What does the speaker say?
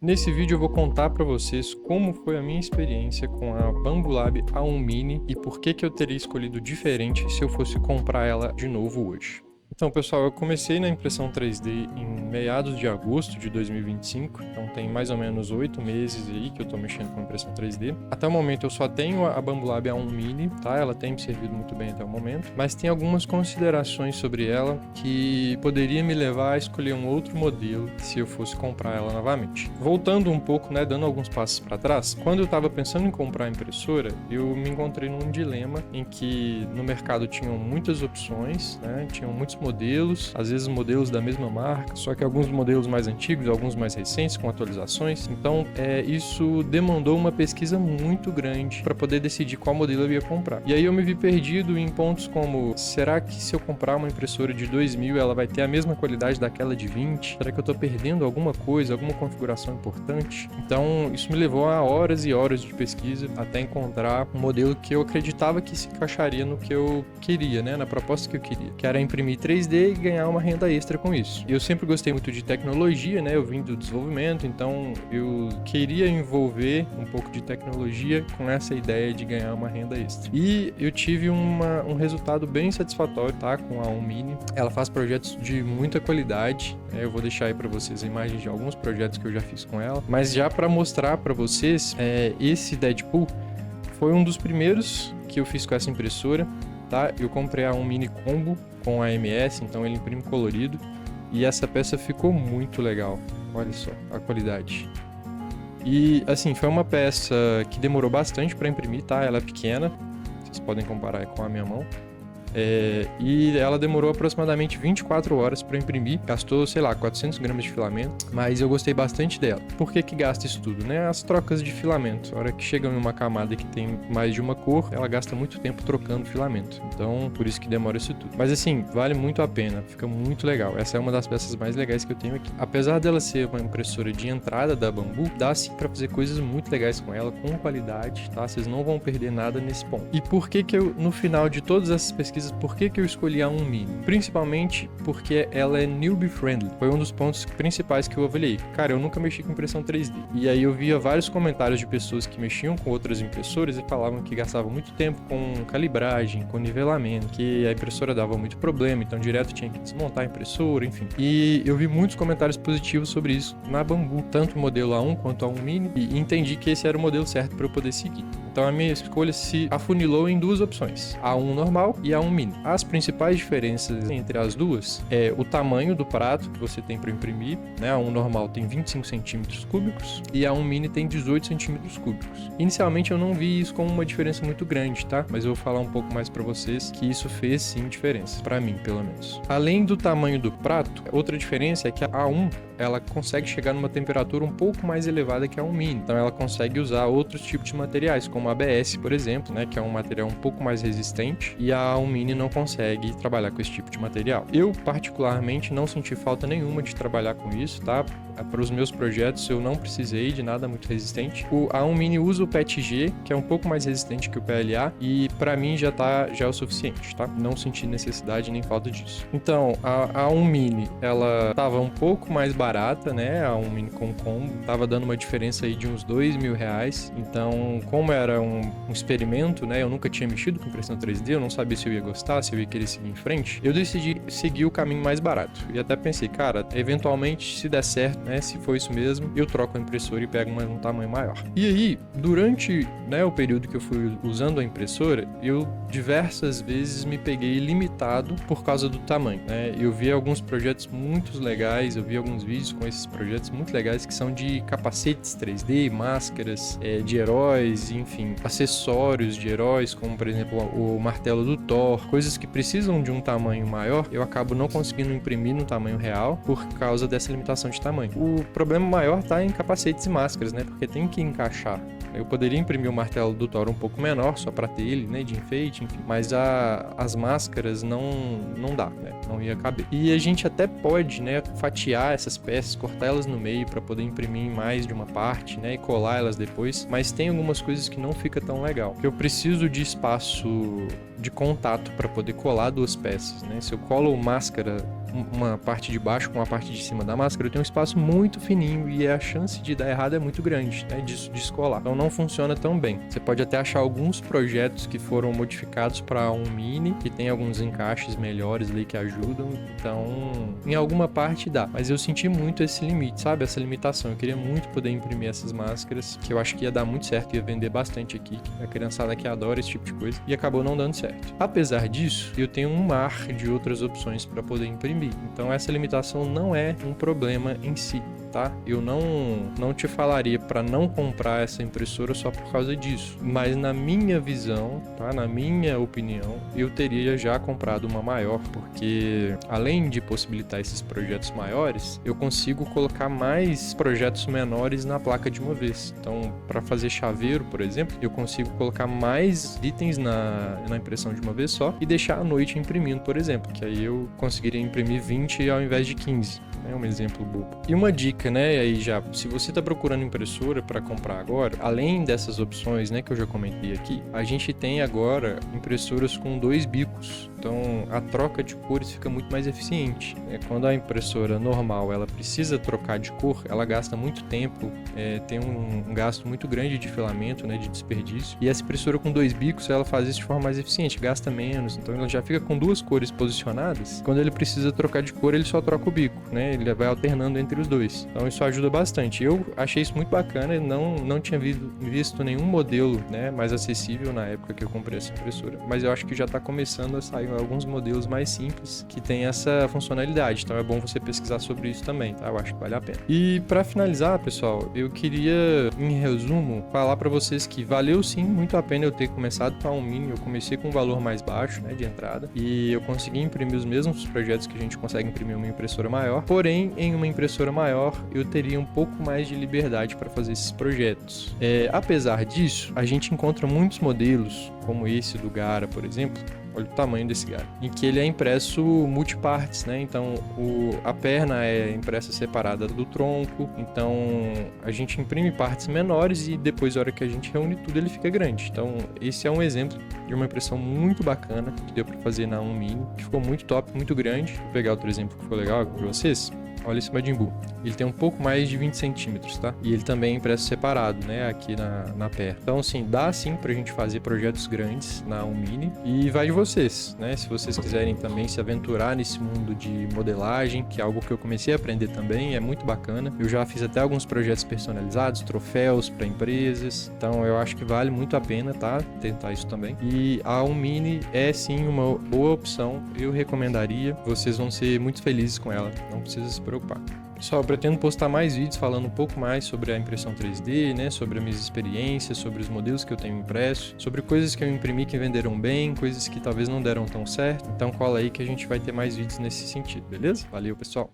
Nesse vídeo eu vou contar para vocês como foi a minha experiência com a Bambolab A1 Mini e por que eu teria escolhido diferente se eu fosse comprar ela de novo hoje. Então, pessoal, eu comecei na impressão 3D em meados de agosto de 2025, então tem mais ou menos 8 meses aí que eu tô mexendo com impressão 3D. Até o momento eu só tenho a Bambolab A1 Mini, tá? Ela tem me servido muito bem até o momento, mas tem algumas considerações sobre ela que poderia me levar a escolher um outro modelo se eu fosse comprar ela novamente. Voltando um pouco, né, dando alguns passos para trás, quando eu estava pensando em comprar a impressora, eu me encontrei num dilema em que no mercado tinham muitas opções, né? Tinham muitos modelos, às vezes modelos da mesma marca, só que alguns modelos mais antigos, alguns mais recentes, com atualizações. Então, isso demandou uma pesquisa muito grande para poder decidir qual modelo eu ia comprar. E aí eu me vi perdido em pontos como, será que se eu comprar uma impressora de 2000, ela vai ter a mesma qualidade daquela de 20? Será que eu estou perdendo alguma coisa, alguma configuração importante? Então, isso me levou a horas e horas de pesquisa até encontrar um modelo que eu acreditava que se encaixaria no que eu queria, né? Na proposta que eu queria, que era imprimir 3D e ganhar uma renda extra com isso. Eu sempre gostei muito de tecnologia, né? Eu vim do desenvolvimento, então eu queria envolver um pouco de tecnologia com essa ideia de ganhar uma renda extra. E eu tive um resultado bem satisfatório, tá? Com a A1 Mini. Ela faz projetos de muita qualidade. Eu vou deixar aí para vocês a imagem de alguns projetos que eu já fiz com ela. Mas já para mostrar para vocês, esse Deadpool foi um dos primeiros que eu fiz com essa impressora, tá? Eu comprei a A1 Mini Combo com AMS, então ele imprime colorido. E essa peça ficou muito legal. Olha só a qualidade. E assim, foi uma peça que demorou bastante para imprimir, tá? Ela é pequena, vocês podem comparar com a minha mão. E ela demorou aproximadamente 24 horas para imprimir, gastou, sei lá, 400 gramas de filamento, mas eu gostei bastante dela. Por que gasta isso tudo, né? As trocas de filamento. A hora que chega em uma camada que tem mais de uma cor, ela gasta muito tempo trocando filamento. Então, por isso que demora isso tudo. Mas assim, vale muito a pena, fica muito legal. Essa é uma das peças mais legais que eu tenho aqui. Apesar dela ser uma impressora de entrada da Bambu, dá sim para fazer coisas muito legais com ela, com qualidade, tá? Vocês não vão perder nada nesse ponto. E por que eu, no final de todas essas pesquisas, por que eu escolhi a A1 Mini? Principalmente porque ela é newbie friendly. Foi um dos pontos principais que eu avaliei. Cara, eu nunca mexi com impressão 3D. E aí eu via vários comentários de pessoas que mexiam com outras impressoras e falavam que gastavam muito tempo com calibragem, com nivelamento, que a impressora dava muito problema, então direto tinha que desmontar a impressora, enfim. E eu vi muitos comentários positivos sobre isso na Bambu, tanto o modelo A1 quanto a A1 Mini, e entendi que esse era o modelo certo para eu poder seguir. Então a minha escolha se afunilou em duas opções, a A1 normal e a A1 Mini. As principais diferenças entre as duas é o tamanho do prato que você tem para imprimir, né? A A1 normal tem 25 centímetros cúbicos e a A1 Mini tem 18 centímetros cúbicos. Inicialmente eu não vi isso como uma diferença muito grande, tá? Mas eu vou falar um pouco mais para vocês que isso fez sim diferença, para mim pelo menos. Além do tamanho do prato, outra diferença é que a A1 ela consegue chegar numa temperatura um pouco mais elevada que a A1 Mini. Então ela consegue usar outros tipos de materiais, como a ABS, por exemplo, né, que é um material um pouco mais resistente, e a A1 Mini não consegue trabalhar com esse tipo de material. Eu, particularmente, não senti falta nenhuma de trabalhar com isso, tá? Para os meus projetos eu não precisei de nada muito resistente. O A1 Mini usa o PETG, que é um pouco mais resistente que o PLA, e para mim já é o suficiente, tá? Não senti necessidade nem falta disso. Então, a A1 Mini, ela tava um pouco mais barata, né? A A1 Mini com combo, tava dando uma diferença aí de uns R$ 2.000. Então, como era um experimento, né? Eu nunca tinha mexido com impressão 3D, eu não sabia se eu ia gostar, se eu ia querer seguir em frente. Eu decidi seguir o caminho mais barato. E até pensei, cara, eventualmente, se der certo, né, se for isso mesmo, eu troco a impressora e pego um tamanho maior. E aí, durante, né, o período que eu fui usando a impressora, eu diversas vezes me peguei limitado por causa do tamanho, né? Eu vi alguns projetos muito legais, eu vi alguns vídeos com esses projetos muito legais que são de capacetes 3D, máscaras de heróis, enfim, acessórios de heróis, como por exemplo o martelo do Thor, coisas que precisam de um tamanho maior, eu acabo não conseguindo imprimir no tamanho real por causa dessa limitação de tamanho. O problema maior tá em capacetes e máscaras, né? Porque tem que encaixar. Eu poderia imprimir o martelo do Thor um pouco menor, só para ter ele, né, de enfeite, enfim. Mas as máscaras não dá, né? Não ia caber. E a gente até pode, né, fatiar essas peças, cortar elas no meio para poder imprimir em mais de uma parte, né, e colar elas depois. Mas tem algumas coisas que não fica tão legal. Eu preciso de espaço de contato para poder colar duas peças, né? Se eu colo máscara, uma parte de baixo com a parte de cima da máscara, eu tenho um espaço muito fininho e a chance de dar errado é muito grande, né? De descolar. Então não funciona tão bem. Você pode até achar alguns projetos que foram modificados para um mini, que tem alguns encaixes melhores ali que ajudam. Então, em alguma parte dá. Mas eu senti muito esse limite, sabe? Essa limitação. Eu queria muito poder imprimir essas máscaras, que eu acho que ia dar muito certo, ia vender bastante aqui. A criançada que adora esse tipo de coisa. E acabou não dando certo. Apesar disso, eu tenho um mar de outras opções para poder imprimir. Então essa limitação não é um problema em si, tá? Eu não te falaria para não comprar essa impressora só por causa disso, mas na minha visão, tá? Na minha opinião, eu teria já comprado uma maior, porque além de possibilitar esses projetos maiores, eu consigo colocar mais projetos menores na placa de uma vez. Então, para fazer chaveiro, por exemplo, eu consigo colocar mais itens na impressão de uma vez só e deixar à noite imprimindo, por exemplo, que aí eu conseguiria imprimir 20 ao invés de 15. É um exemplo bobo. E uma dica, né, aí já, se você está procurando impressora para comprar agora, além dessas opções, né, que eu já comentei aqui, a gente tem agora impressoras com 2 bicos. Então, a troca de cores fica muito mais eficiente. Quando a impressora normal, ela precisa trocar de cor, ela gasta muito tempo, tem um gasto muito grande de filamento, né, de desperdício. E essa impressora com 2 bicos, ela faz isso de forma mais eficiente, gasta menos. Então, ela já fica com 2 cores posicionadas. Quando ele precisa trocar de cor, ele só troca o bico, né? Ele vai alternando entre os dois. Então, isso ajuda bastante. Eu achei isso muito bacana e não tinha visto nenhum modelo, né, mais acessível na época que eu comprei essa impressora. Mas eu acho que já está começando a sair alguns modelos mais simples que tem essa funcionalidade. Então, é bom você pesquisar sobre isso também, tá? Eu acho que vale a pena. E para finalizar, pessoal, eu queria, em resumo, falar para vocês que valeu sim muito a pena eu ter começado com a um mini. Eu comecei com um valor mais baixo, né, de entrada, e eu consegui imprimir os mesmos projetos que a gente consegue imprimir em uma impressora maior. Porém, em uma impressora maior, eu teria um pouco mais de liberdade para fazer esses projetos. Apesar disso, a gente encontra muitos modelos, como esse do Gara, por exemplo. Olha o tamanho desse Gara, em que ele é impresso multipartes, né? Então, a perna é impressa separada do tronco. Então, a gente imprime partes menores e depois, na hora que a gente reúne tudo, ele fica grande. Então, esse é um exemplo de uma impressão muito bacana que deu para fazer na 1 Mini, que ficou muito top, muito grande. Vou pegar outro exemplo que ficou legal para vocês. Olha esse Majin Buu. Ele tem um pouco mais de 20 centímetros, tá? E ele também é impresso separado, né? Aqui na perna. Então, assim, dá sim pra gente fazer projetos grandes na 1 Mini. E vai de vocês, né? Se vocês quiserem também se aventurar nesse mundo de modelagem, que é algo que eu comecei a aprender também, é muito bacana. Eu já fiz até alguns projetos personalizados, troféus para empresas. Então, eu acho que vale muito a pena, tá? Tentar isso também. E a 1 Mini é sim uma boa opção. Eu recomendaria. Vocês vão ser muito felizes com ela. Não precisa se preocupar. Pessoal, eu pretendo postar mais vídeos falando um pouco mais sobre a impressão 3D, né? Sobre as minhas experiências, sobre os modelos que eu tenho impresso, sobre coisas que eu imprimi que venderam bem, coisas que talvez não deram tão certo. Então cola aí que a gente vai ter mais vídeos nesse sentido, beleza? Valeu, pessoal!